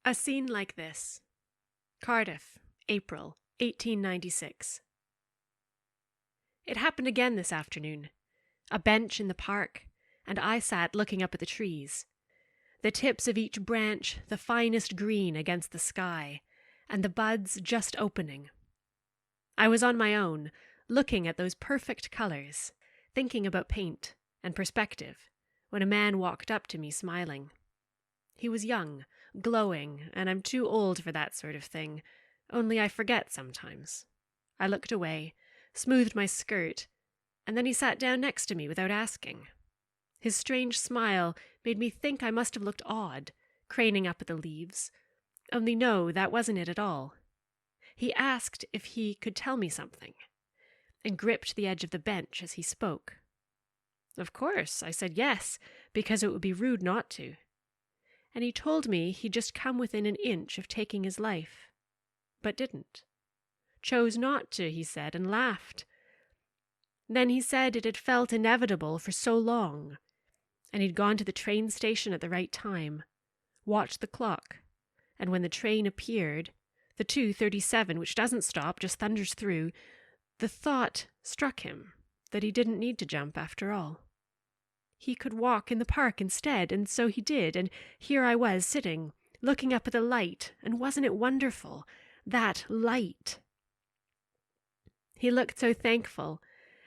A scene like this. Cardiff, April, 1896. It happened again this afternoon. A bench in the park, and I sat looking up at the trees. The tips of each branch the finest green against the sky, and the buds just opening. I was on my own, looking at those perfect colours, thinking about paint and perspective, when a man walked up to me smiling. He was young, glowing, and I'm too old for that sort of thing, only I forget sometimes. I looked away, smoothed my skirt, and then he sat down next to me without asking. His strange smile made me think I must have looked odd, craning up at the leaves. Only no, that wasn't it at all. He asked if he could tell me something, and gripped the edge of the bench as he spoke. Of course, I said yes, because it would be rude not to. And he told me he'd just come within an inch of taking his life, but didn't. Chose not to, he said, and laughed. Then he said it had felt inevitable for so long, and he'd gone to the train station at the right time, watched the clock, and when the train appeared, the 2:37, which doesn't stop, just thunders through, the thought struck him that he didn't need to jump after all. He could walk in the park instead, and so he did, and here I was sitting, looking up at the light, and wasn't it wonderful, that light? He looked so thankful,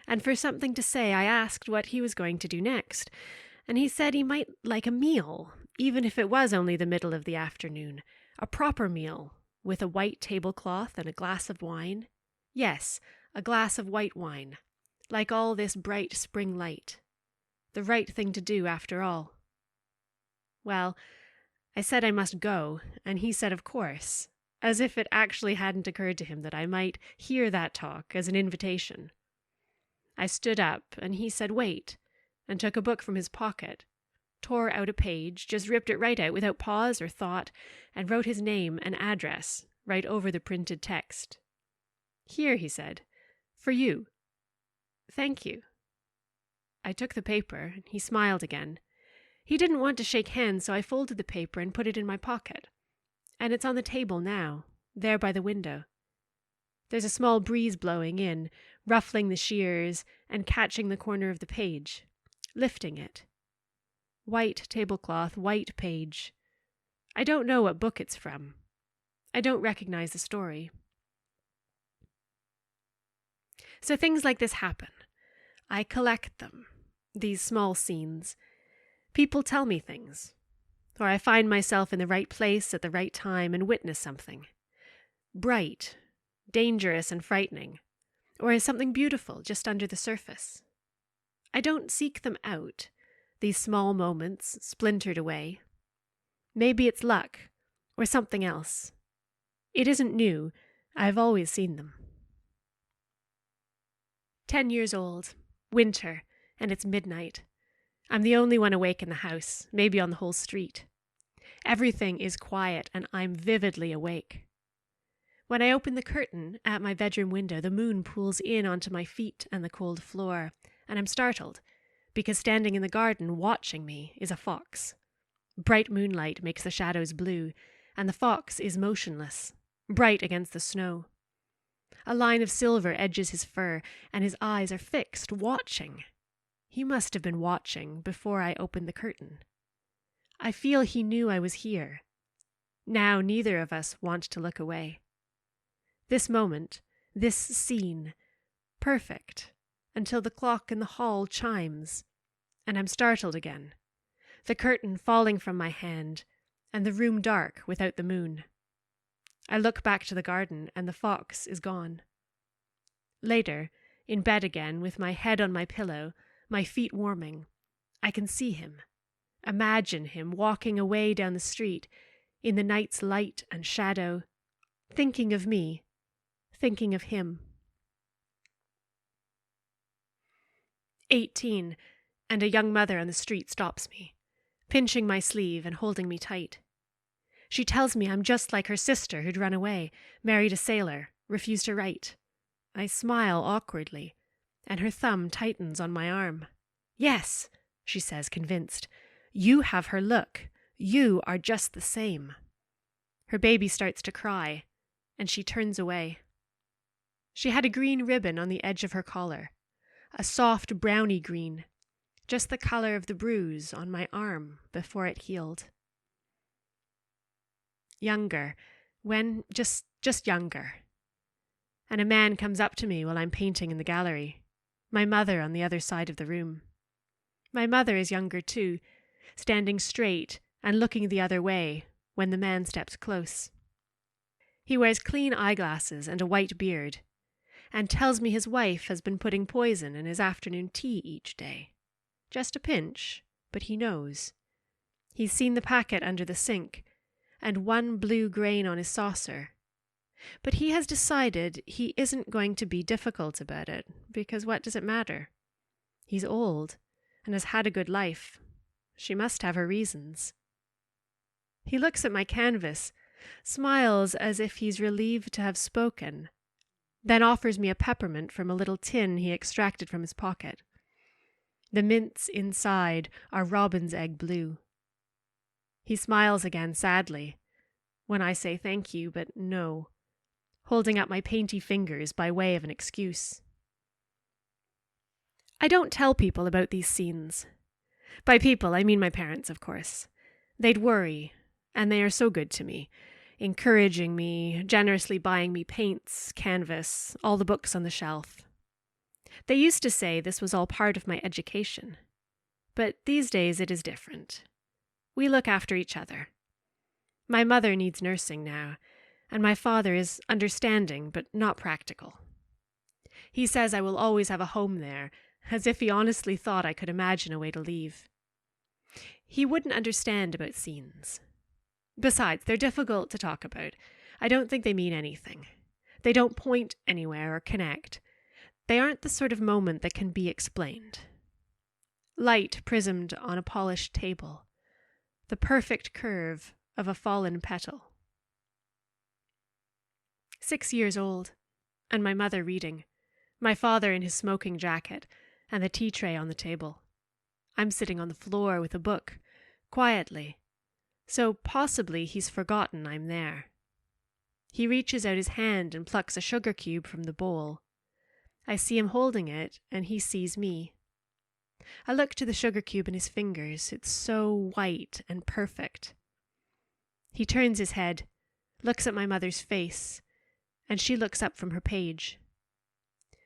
and for something to say I asked what he was going to do next, and he said he might like a meal, even if it was only the middle of the afternoon, a proper meal, with a white tablecloth and a glass of wine. Yes, a glass of white wine, like all this bright spring light. The right thing to do, after all. Well, I said I must go, and he said of course, as if it actually hadn't occurred to him that I might hear that talk as an invitation. I stood up, and he said wait, and took a book from his pocket, tore out a page, just ripped it right out without pause or thought, and wrote his name and address right over the printed text. Here, he said, for you. Thank you. I took the paper, and he smiled again. He didn't want to shake hands, so I folded the paper and put it in my pocket. And it's on the table now, there by the window. There's a small breeze blowing in, ruffling the shears and catching the corner of the page, lifting it. White tablecloth, white page. I don't know what book it's from. I don't recognize the story. So things like this happen. I collect them, these small scenes. People tell me things, or I find myself in the right place at the right time and witness something. Bright, dangerous and frightening, or as something beautiful just under the surface. I don't seek them out, these small moments splintered away. Maybe it's luck, or something else. It isn't new. I've always seen them. 10 years old. Winter, and it's midnight. I'm the only one awake in the house, maybe on the whole street. Everything is quiet, and I'm vividly awake. When I open the curtain at my bedroom window, the moon pools in onto my feet and the cold floor, and I'm startled, because standing in the garden watching me is a fox. Bright moonlight makes the shadows blue, and the fox is motionless, bright against the snow. A line of silver edges his fur, and his eyes are fixed, watching. He must have been watching before I opened the curtain. I feel he knew I was here. Now neither of us want to look away. This moment, this scene, perfect, until the clock in the hall chimes, and I'm startled again, the curtain falling from my hand, and the room dark without the moon. I look back to the garden, and the fox is gone. Later, in bed again, with my head on my pillow, my feet warming, I can see him, imagine him walking away down the street, in the night's light and shadow, thinking of me, thinking of him. 18, and a young mother on the street stops me, pinching my sleeve and holding me tight. She tells me I'm just like her sister who'd run away, married a sailor, refused to write. I smile awkwardly, and her thumb tightens on my arm. Yes, she says, convinced. You have her look. You are just the same. Her baby starts to cry, and she turns away. She had a green ribbon on the edge of her collar, a soft browny green, just the color of the bruise on my arm before it healed. Younger, just younger. And a man comes up to me while I'm painting in the gallery, my mother on the other side of the room. My mother is younger too, standing straight and looking the other way when the man steps close. He wears clean eyeglasses and a white beard, and tells me his wife has been putting poison in his afternoon tea each day. Just a pinch, but he knows. He's seen the packet under the sink, and one blue grain on his saucer. But he has decided he isn't going to be difficult about it, because what does it matter? He's old, and has had a good life. She must have her reasons. He looks at my canvas, smiles as if he's relieved to have spoken, then offers me a peppermint from a little tin he extracted from his pocket. The mints inside are robin's egg blue. He smiles again sadly when I say thank you, but no, holding up my painty fingers by way of an excuse. I don't tell people about these scenes. By people, I mean my parents, of course. They'd worry, and they are so good to me, encouraging me, generously buying me paints, canvas, all the books on the shelf. They used to say this was all part of my education, but these days it is different. We look after each other. My mother needs nursing now, and my father is understanding but not practical. He says I will always have a home there, as if he honestly thought I could imagine a way to leave. He wouldn't understand about scenes. Besides, they're difficult to talk about. I don't think they mean anything. They don't point anywhere or connect. They aren't the sort of moment that can be explained. Light prismed on a polished table. The perfect curve of a fallen petal. 6 years old, and my mother reading, my father in his smoking jacket, and the tea tray on the table. I'm sitting on the floor with a book, quietly, so possibly he's forgotten I'm there. He reaches out his hand and plucks a sugar cube from the bowl. I see him holding it, and he sees me. I look to the sugar cube in his fingers. It's so white and perfect. He turns his head, looks at my mother's face, and she looks up from her page.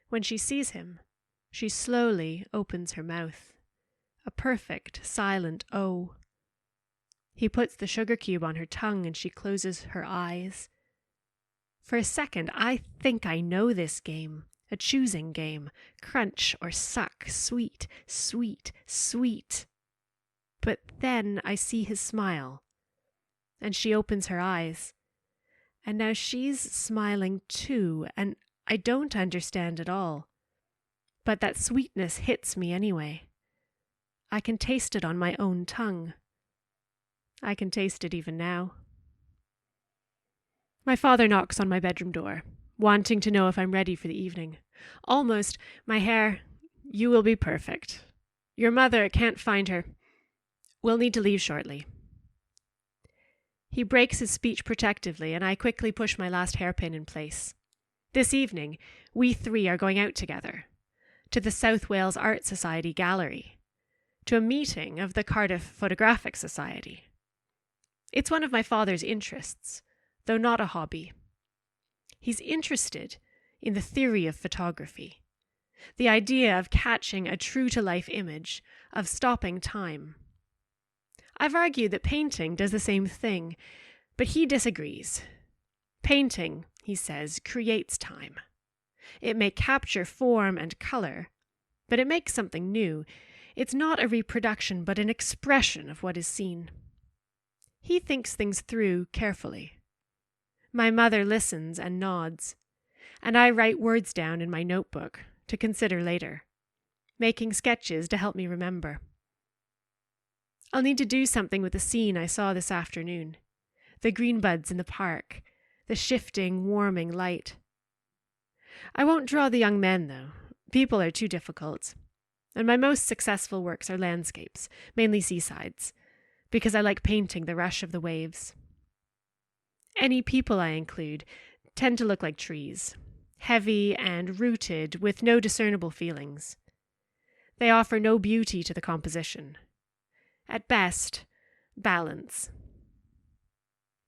When she sees him, she slowly opens her mouth. A perfect, silent O. He puts the sugar cube on her tongue and she closes her eyes. For a second, I think I know this game. A choosing game. Crunch or suck. Sweet, sweet, sweet. But then I see his smile. And she opens her eyes. And now she's smiling too, and I don't understand at all. But that sweetness hits me anyway. I can taste it on my own tongue. I can taste it even now. My father knocks on my bedroom door, wanting to know if I'm ready for the evening. Almost, my hair, you will be perfect. Your mother can't find her. We'll need to leave shortly. He breaks his speech protectively, and I quickly push my last hairpin in place. This evening, we 3 are going out together, to the South Wales Art Society Gallery, to a meeting of the Cardiff Photographic Society. It's one of my father's interests, though not a hobby. He's interested in the theory of photography, the idea of catching a true-to-life image, of stopping time. I've argued that painting does the same thing, but he disagrees. Painting, he says, creates time. It may capture form and color, but it makes something new. It's not a reproduction, but an expression of what is seen. He thinks things through carefully. My mother listens and nods, and I write words down in my notebook to consider later, making sketches to help me remember. I'll need to do something with the scene I saw this afternoon. The green buds in the park, the shifting, warming light. I won't draw the young men, though. People are too difficult. And my most successful works are landscapes, mainly seasides, because I like painting the rush of the waves. Any people I include tend to look like trees, heavy and rooted with no discernible feelings. They offer no beauty to the composition. At best, balance.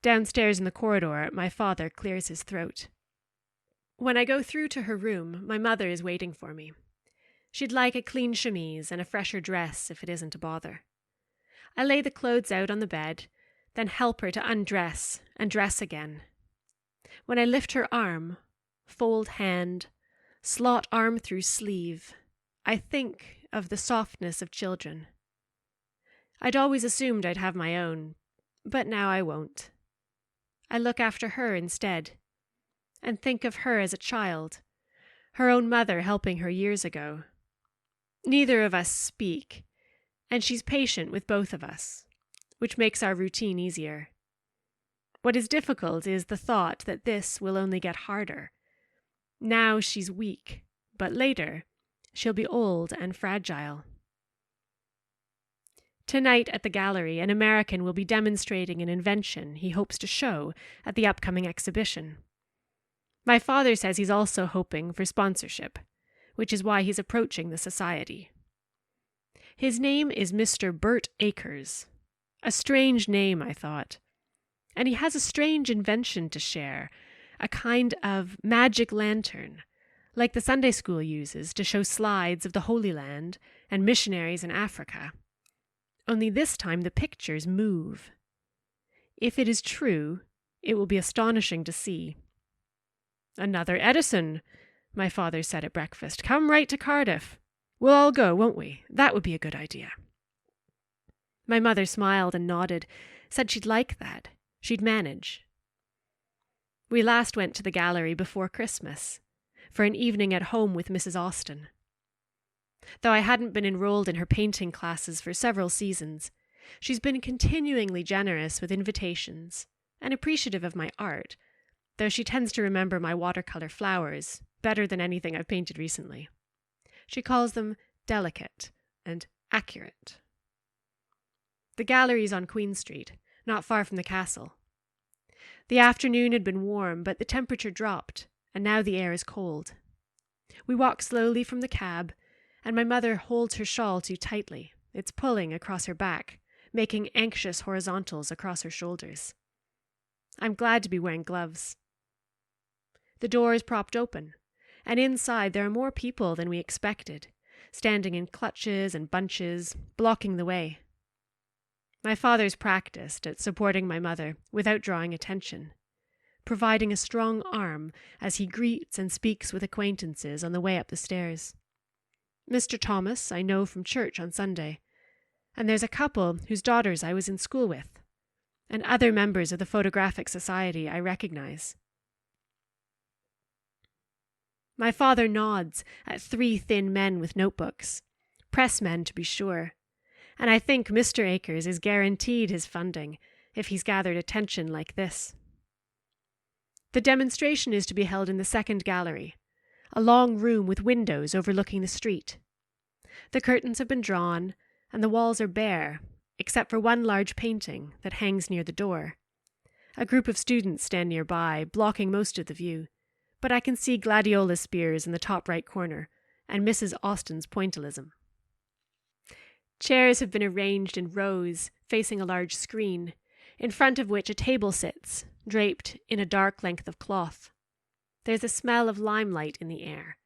Downstairs in the corridor, my father clears his throat. When I go through to her room, my mother is waiting for me. She'd like a clean chemise and a fresher dress if it isn't a bother. I lay the clothes out on the bed, then help her to undress and dress again. When I lift her arm, fold hand, slot arm through sleeve, I think of the softness of children. I'd always assumed I'd have my own, but now I won't. I look after her instead, and think of her as a child, her own mother helping her years ago. Neither of us speak, and she's patient with both of us, which makes our routine easier. What is difficult is the thought that this will only get harder. Now she's weak, but later she'll be old and fragile. Tonight at the gallery, an American will be demonstrating an invention he hopes to show at the upcoming exhibition. My father says he's also hoping for sponsorship, which is why he's approaching the society. His name is Mr. Bert Akers. A strange name, I thought. And he has a strange invention to share, a kind of magic lantern, like the Sunday school uses to show slides of the Holy Land and missionaries in Africa. Only this time the pictures move. If it is true, it will be astonishing to see. "Another Edison," my father said at breakfast. "Come right to Cardiff. We'll all go, won't we? That would be a good idea." My mother smiled and nodded, said she'd like that. She'd manage. We last went to the gallery before Christmas, for an evening at home with Mrs. Austen. Though I hadn't been enrolled in her painting classes for several seasons, she's been continually generous with invitations and appreciative of my art, though she tends to remember my watercolor flowers better than anything I've painted recently. She calls them delicate and accurate. The gallery's on Queen Street, not far from the castle. The afternoon had been warm, but the temperature dropped, and now the air is cold. We walk slowly from the cab, and my mother holds her shawl too tightly. It's pulling across her back, making anxious horizontals across her shoulders. I'm glad to be wearing gloves. The door is propped open, and inside there are more people than we expected, standing in clutches and bunches, blocking the way. My father's practiced at supporting my mother without drawing attention, providing a strong arm as he greets and speaks with acquaintances on the way up the stairs. Mr. Thomas I know from church on Sunday, and there's a couple whose daughters I was in school with, and other members of the Photographic Society I recognize. My father nods at 3 thin men with notebooks, pressmen to be sure, and I think Mr. Akers is guaranteed his funding if he's gathered attention like this. The demonstration is to be held in the second gallery, a long room with windows overlooking the street. The curtains have been drawn, and the walls are bare, except for one large painting that hangs near the door. A group of students stand nearby, blocking most of the view, but I can see gladiola spears in the top right corner, and Mrs. Austen's pointillism. Chairs have been arranged in rows facing a large screen, in front of which a table sits, draped in a dark length of cloth. There's a smell of limelight in the air.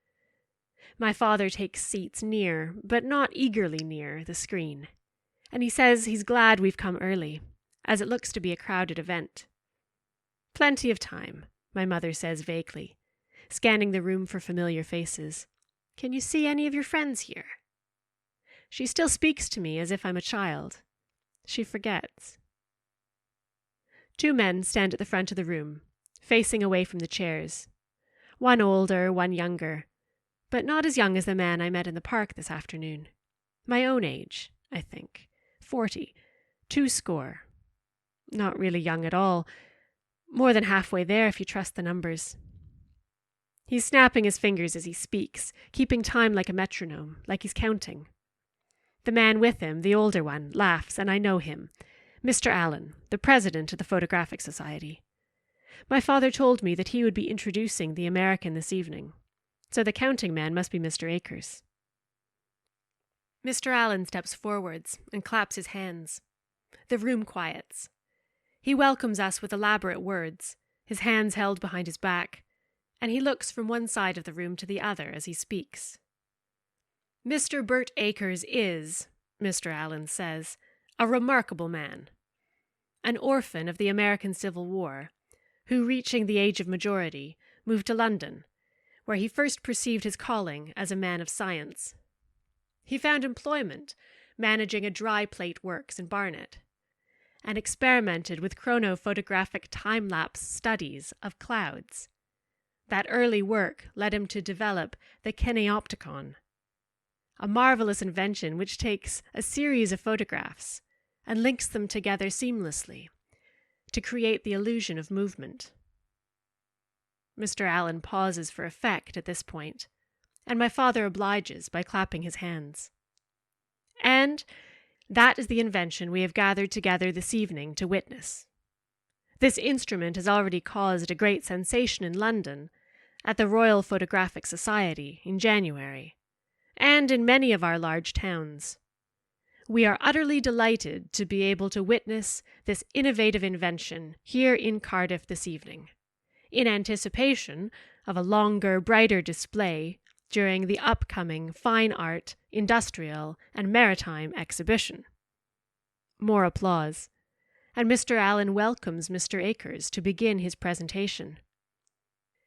My father takes seats near, but not eagerly near, the screen, and he says he's glad we've come early, as it looks to be a crowded event. "Plenty of time," my mother says vaguely, scanning the room for familiar faces. "Can you see any of your friends here?" She still speaks to me as if I'm a child. She forgets. 2 men stand at the front of the room, facing away from the chairs. One older, one younger, but not as young as the man I met in the park this afternoon. My own age, I think. 40, 20. Not really young at all. More than halfway there if you trust the numbers. He's snapping his fingers as he speaks, keeping time like a metronome, like he's counting. The man with him, the older one, laughs, and I know him. Mr. Allen, the president of the Photographic Society. My father told me that he would be introducing the American this evening, so the counting man must be Mr. Akers. Mr. Allen steps forwards and claps his hands. The room quiets. He welcomes us with elaborate words, his hands held behind his back, and he looks from one side of the room to the other as he speaks. Mr. Bert Akers is, Mr. Allen says, a remarkable man. An orphan of the American Civil War, who, reaching the age of majority, moved to London, where he first perceived his calling as a man of science. He found employment managing a dry plate works in Barnet, and experimented with chronophotographic time-lapse studies of clouds. That early work led him to develop the kineopticon, a marvelous invention which takes a series of photographs and links them together seamlessly to create the illusion of movement. Mr. Allen pauses for effect at this point, and my father obliges by clapping his hands. And that is the invention we have gathered together this evening to witness. This instrument has already caused a great sensation in London at the Royal Photographic Society in January, and in many of our large towns. We are utterly delighted to be able to witness this innovative invention here in Cardiff this evening, in anticipation of a longer, brighter display during the upcoming Fine Art, Industrial, and Maritime exhibition. More applause, and Mr. Allen welcomes Mr. Akers to begin his presentation.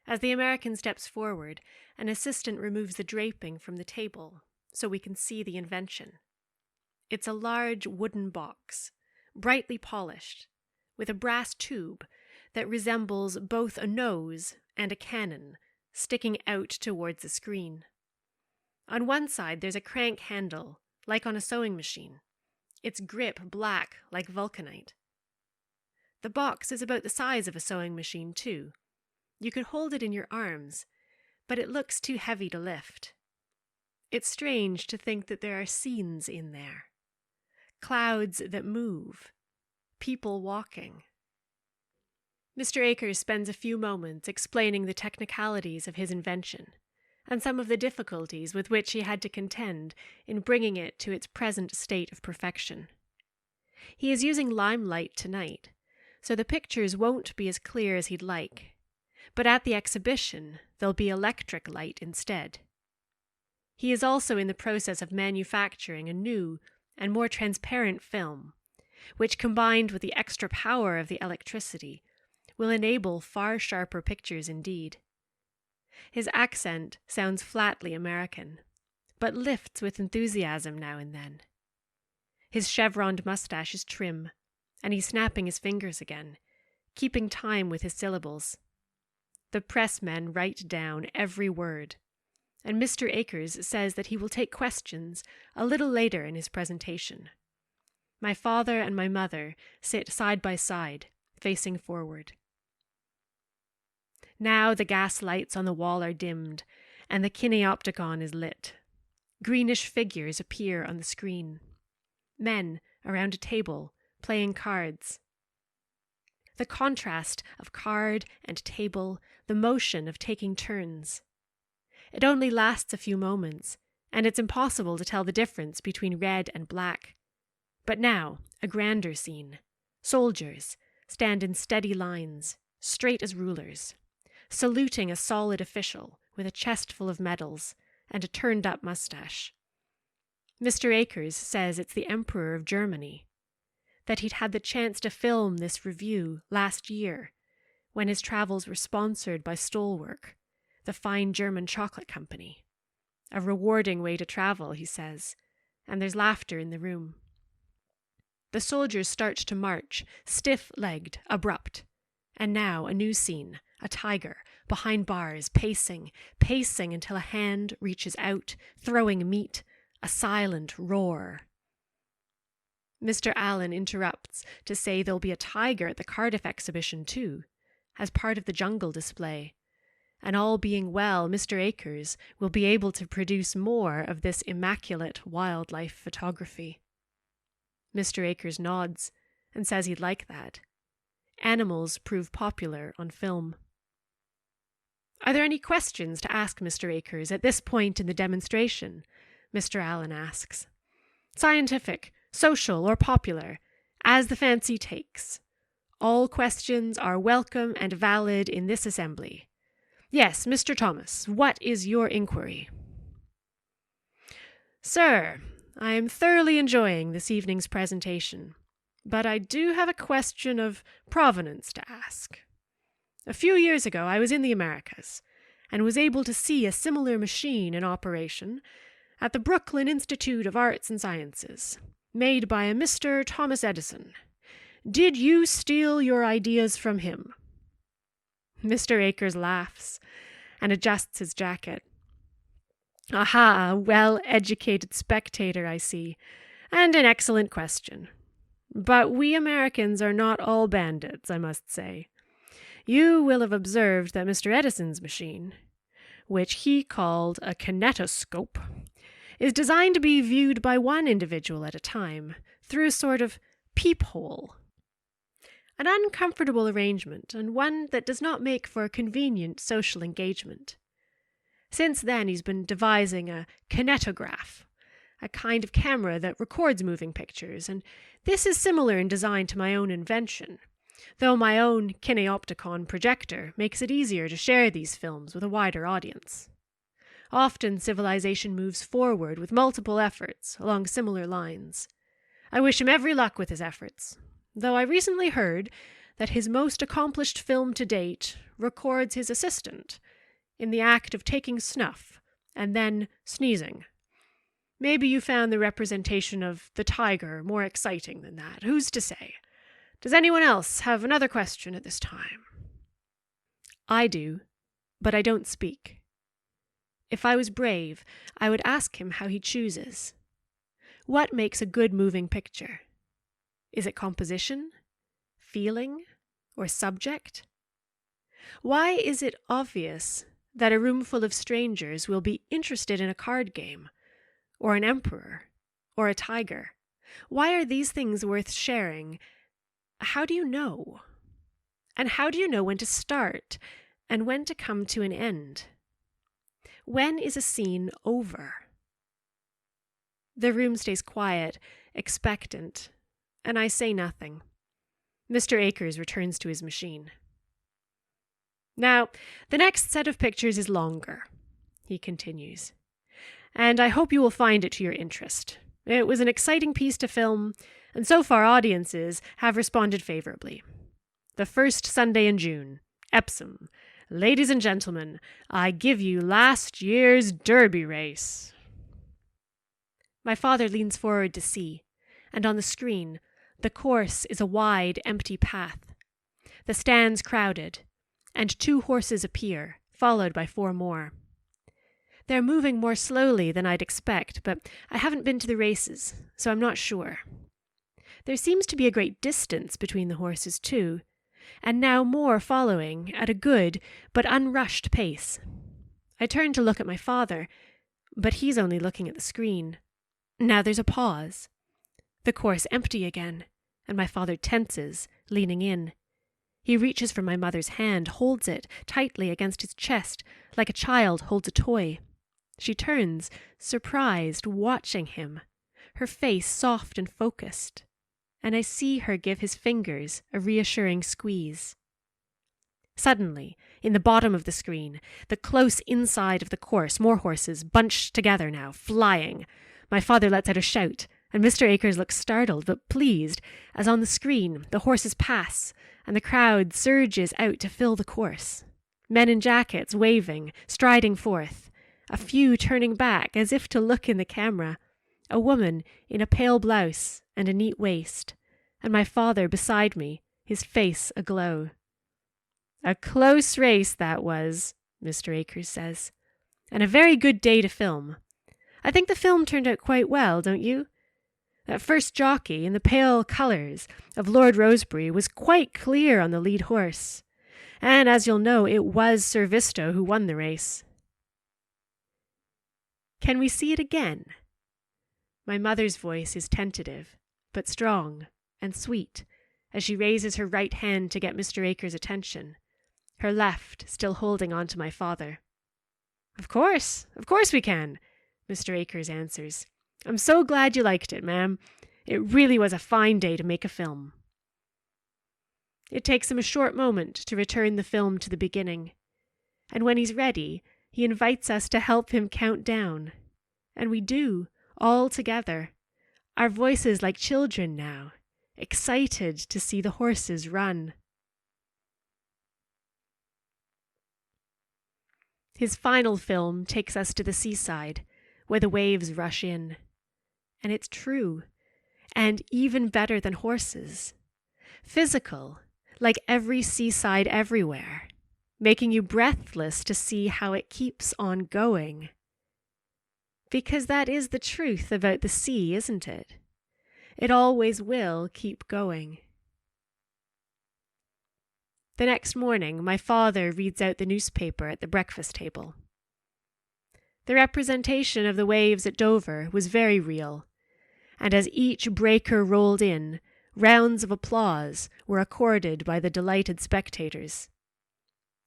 As the American steps forward, an assistant removes the draping from the table so we can see the invention. It's a large wooden box, brightly polished, with a brass tube that resembles both a nose and a cannon sticking out towards the screen. On one side there's a crank handle, like on a sewing machine, its grip black like vulcanite. The box is about the size of a sewing machine, too. You could hold it in your arms, but it looks too heavy to lift. It's strange to think that there are scenes in there. Clouds that move, people walking. Mr. Akers spends a few moments explaining the technicalities of his invention and some of the difficulties with which he had to contend in bringing it to its present state of perfection. He is using limelight tonight, so the pictures won't be as clear as he'd like, but at the exhibition there'll be electric light instead. He is also in the process of manufacturing a new and more transparent film, which, combined with the extra power of the electricity, will enable far sharper pictures indeed. His accent sounds flatly American, but lifts with enthusiasm now and then. His chevroned mustache is trim, and he's snapping his fingers again, keeping time with his syllables. The pressmen write down every word, and Mr. Akers says that he will take questions a little later in his presentation. My father and my mother sit side by side, facing forward. Now the gas lights on the wall are dimmed, and the kineopticon is lit. Greenish figures appear on the screen. Men around a table, playing cards. The contrast of card and table, the motion of taking turns. It only lasts a few moments, and it's impossible to tell the difference between red and black. But now, a grander scene. Soldiers stand in steady lines, straight as rulers, saluting a solid official with a chest full of medals and a turned-up mustache. Mr. Akers says it's the Emperor of Germany, that he'd had the chance to film this review last year when his travels were sponsored by Stolwerk, the fine German chocolate company. A rewarding way to travel, he says, and there's laughter in the room. The soldiers start to march, stiff-legged, abrupt. And now a new scene, a tiger, behind bars, pacing until a hand reaches out, throwing meat, a silent roar. Mr. Allen interrupts to say there'll be a tiger at the Cardiff exhibition too, as part of the jungle display. And all being well, Mr. Akers will be able to produce more of this immaculate wildlife photography. Mr. Akers nods and says he'd like that. animals prove popular on film. "Are there any questions to ask Mr. Akers at this point in the demonstration?" Mr. Allen asks. "Scientific, social, or popular, as the fancy takes. All questions are welcome and valid in this assembly. Yes, Mr. Thomas, what is your inquiry?" "Sir, I am thoroughly enjoying this evening's presentation, but I do have a question of provenance to ask. A few years ago I was in the Americas, and was able to see a similar machine in operation at the Brooklyn Institute of Arts and Sciences, made by a Mr. Thomas Edison. Did you steal your ideas from him?" Mr. Akers laughs and adjusts his jacket. "Aha, well-educated spectator, I see, and an excellent question. But we Americans are not all bandits, I must say. You will have observed that Mr. Edison's machine, which he called a kinetoscope, is designed to be viewed by one individual at a time, through a sort of peephole. An uncomfortable arrangement, and one that does not make for a convenient social engagement. Since then he's been devising a kinetograph, a kind of camera that records moving pictures, and this is similar in design to my own invention, though my own kineopticon projector makes it easier to share these films with a wider audience. Often civilization moves forward with multiple efforts along similar lines. I wish him every luck with his efforts, though I recently heard that his most accomplished film to date records his assistant in the act of taking snuff and then sneezing. Maybe you found the representation of the tiger more exciting than that. Who's to say? Does anyone else have another question at this time?" "I do, but I don't speak. If I was brave, I would ask him how he chooses. What makes a good moving picture? Is it composition, feeling, or subject? Why is it obvious that a room full of strangers will be interested in a card game, or an emperor, or a tiger? Why are these things worth sharing? How do you know? And how do you know when to start, and when to come to an end? When is a scene over?" The room stays quiet, expectant, and I say nothing. Mr. Akers returns to his machine. "Now, the next set of pictures is longer," he continues, "and I hope you will find it to your interest. It was an exciting piece to film, and so far audiences have responded favorably. The first Sunday in June, Epsom. Ladies and gentlemen, I give you last year's Derby race." My father leans forward to see, and on the screen, the course is a wide, empty path. The stands crowded, and 2 horses appear, followed by 4 more. They're moving more slowly than I'd expect, but I haven't been to the races, so I'm not sure. There seems to be a great distance between the horses, too, and now more following at a good but unrushed pace. I turn to look at my father, but he's only looking at the screen. Now there's a pause. The course empty again, and my father tenses, leaning in. He reaches for my mother's hand, holds it tightly against his chest, like a child holds a toy. She turns, surprised, watching him, her face soft and focused, and I see her give his fingers a reassuring squeeze. Suddenly, in the bottom of the screen, the close inside of the course, more horses, bunched together now, flying. My father lets out a shout, and Mr. Akers looks startled but pleased, as on the screen the horses pass, and the crowd surges out to fill the course. Men in jackets waving, striding forth, a few turning back as if to look in the camera, a woman in a pale blouse and a neat waist, and my father beside me, his face aglow. "A close race that was," Mr. Akers says, "and a very good day to film. I think the film turned out quite well, don't you? That first jockey in the pale colours of Lord Rosebery was quite clear on the lead horse, and as you'll know, it was Sir Visto who won the race." "Can we see it again?" My mother's voice is tentative, but strong and sweet, as she raises her right hand to get Mr. Acres' attention, her left still holding on to my father. Of course we can," Mr. Acres answers. "I'm so glad you liked it, ma'am. It really was a fine day to make a film." It takes him a short moment to return the film to the beginning, and when he's ready, he invites us to help him count down. And we do, all together, our voices like children now, excited to see the horses run. His final film takes us to the seaside, where the waves rush in. And it's true, and even better than horses. Physical, like every seaside everywhere, making you breathless to see how it keeps on going. Because that is the truth about the sea, isn't it? It always will keep going. The next morning, my father reads out the newspaper at the breakfast table. The representation of the waves at Dover was very real, and as each breaker rolled in, rounds of applause were accorded by the delighted spectators.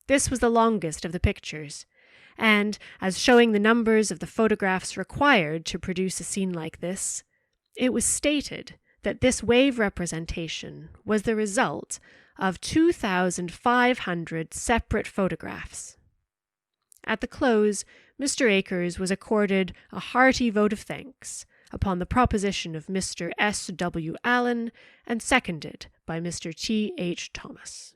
This was the longest of the pictures, and, as showing the numbers of the photographs required to produce a scene like this, it was stated that this wave representation was the result of 2,500 separate photographs. At the close, Mr. Acres was accorded a hearty vote of thanks upon the proposition of Mr. S. W. Allen and seconded by Mr. T. H. Thomas.